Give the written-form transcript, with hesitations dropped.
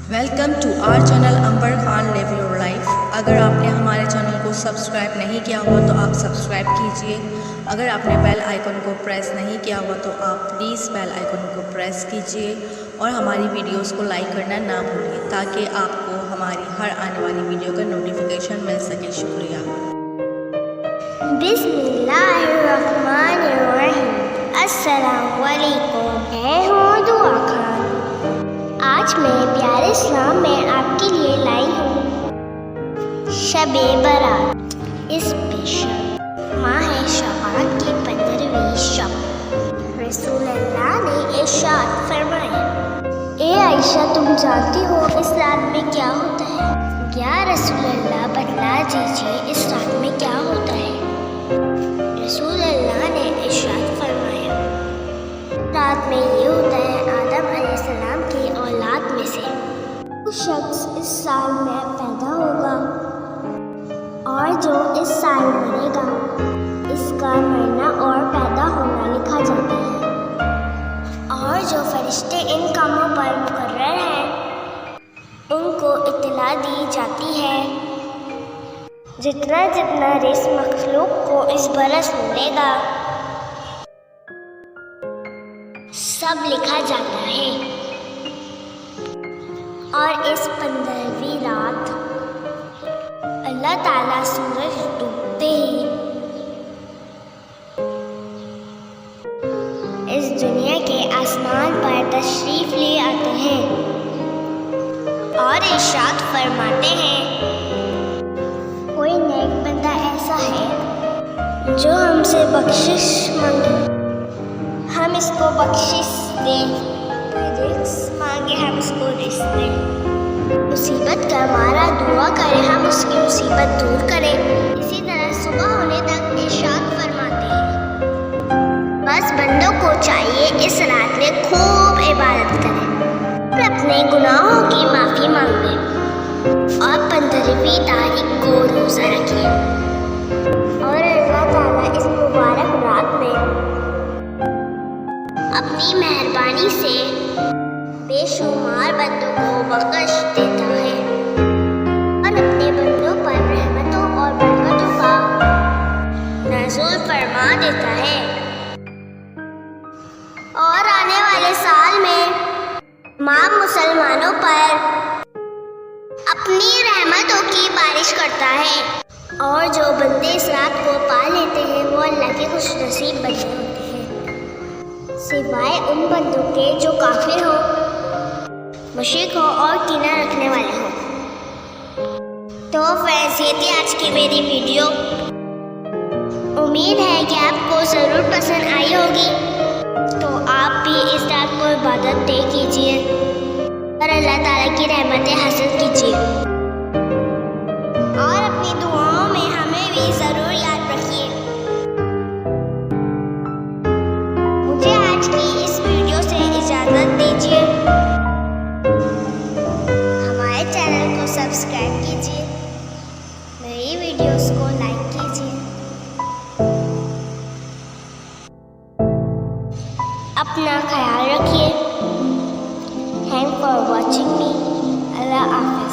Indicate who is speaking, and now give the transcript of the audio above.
Speaker 1: Welcome to our channel Ambar Khan live your life. अगर आपने हमारे चैनल को सब्सक्राइब नहीं किया हुआ तो आप सब्सक्राइब कीजिए। अगर आपने बेल आइकन को प्रेस नहीं किया हुआ तो आप प्लीज़ बेल आइकन को प्रेस कीजिए और हमारी वीडियोस को लाइक करना ना भूलिए ताकि आपको हमारी हर आने वाली वीडियो का नोटिफिकेशन मिल सके। शुक्रिया।
Speaker 2: बिस्मिल्लाहिर्रहमानिर्रहीम। अस्सलामु अलैकुम। मैं हूँ दुआ खान। आज मैं प्यारे इस्लाम में आपके लिए लाई हूँ शबे बारात स्पेशल। माह शअबान की 15वीं शब। रसूलुल्लाह ने इरशाद फरमाया, ए आयशा, तुम जानती हो इस रात में क्या होता है? या रसूलुल्लाह, बतला दीजिए इस रात में क्या होता है? रसूलुल्लाह ने इरशाद फरमाया, रात में ये होता है, आदम अलैहिस्सलाम की औलाद में से वो शख्स इस साल में पैदा होगा और जो इस साल मरेगा इसका मरना और पैदा होना लिखा जाता है, और जो फरिश्ते इन कामों पर मुकर्रर हैं उनको इत्तला दी जाती है। जितना जितना रिज़्क़ मखलूक को इस बरस मिलेगा सब लिखा जाता है। और इस 15वीं रात अल्लाह ताला सूरज डूबते ही इस दुनिया के आसमान पर तशरीफ ले आते हैं और इरशाद फरमाते हैं, कोई नेक बंदा ऐसा है जो हमसे बख्शिश मांगे हम इसको बख्शिश दें, रिज़्क़ मांगे हम इसको रिज़्क़ दें, मुसीबत का मारा दुआ करें हम उसकी मुसीबत दूर करें। इसी तरह सुबह होने तक इरशाद फरमाते हैं, बस बंदों को चाहिए इस रात में खूब इबादत करें और अपने गुनाहों की माफ़ी मांगें और 15वीं तारीख को रोज़ा रखें और अल्लाह ताला इस मुबारक रात में अपनी मेहरबानी से बेशुमार बंदों को बख्श देता है और अपने बंदों पर रहमतों और बरकतों का नज़ुल फरमा देता है। और आने वाले साल में तमाम मुसलमानों पर अपनी रहमतों की बारिश करता है और जो बंदे इस रात को पा लेते हैं वो अल्लाह के खुश नसीब बने होते हैं, सिवाय उन बंदों के जो काफिर हो, मुशरिक हो और कीना रखने वाले हो। तो फ्रेंड्स, ये थी आज की मेरी वीडियो। उम्मीद है कि आपको ज़रूर पसंद आई होगी। तो आप भी इस रात को इबादत कीजिए और अल्लाह ताला की रहमतें हासिल कीजिए और अपनी दुआओं में हमें भी ज़रूर याद रखिए। मुझे आज की इस वीडियो से इजाज़त दीजिए। हमारे चैनल को सब्सक्राइब कीजिए, मेरी वीडियोस को लाइक कीजिए। अपना ख्याल रखिए। Thank for watching me. अल्लाह हाफ़िज़।